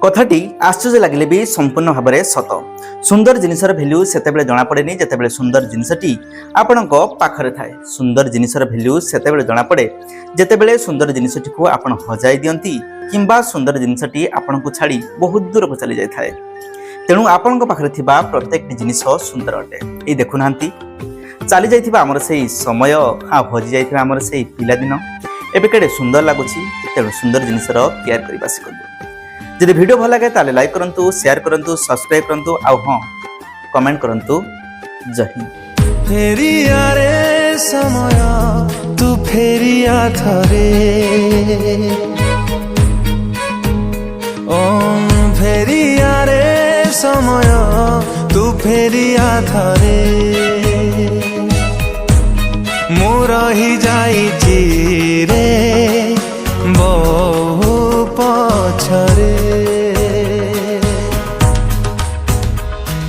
कथाटी आश्चर्य लगे भी संपूर्ण भाव में सत। सुंदर जिनिसर भैल्यू सेतेबेले जना पड़ेनी जेतेबेले सुंदर जिनिसटी आपणक पाखरे थाए। सुंदर जिनिसर भैल्यू सेतेबेले जना पड़े जेतेबेले सुंदर जिनिसटी को आपण हजाई दियंती किंबा सुंदर जिनिसटी आपणको छाड़ी बहुत दूर को चली जाय थाए। तेणु आपणक पाखरे थिबा प्रत्येक जिनिस सुंदर अटे। ए देखु नांती चली जाइथिबा हमर सेही समय भजी जाइथिबा हमर सेही पिला दिन एबे केडे सुंदर लागुछि। तेणु सुंदर जिनिसर केयर करिबा सिखंतु। जदि वीडियो भल लगे ताले लाइक करंतु, शेयर करंतु, सब्सक्राइब करंतु आ हां कमेंट करंतु। जय हिंद। फेरिया रे समय तू फेरिया थरे ओ फेरिया रे समय तू फेरिया थरे मु रही जाइछि रे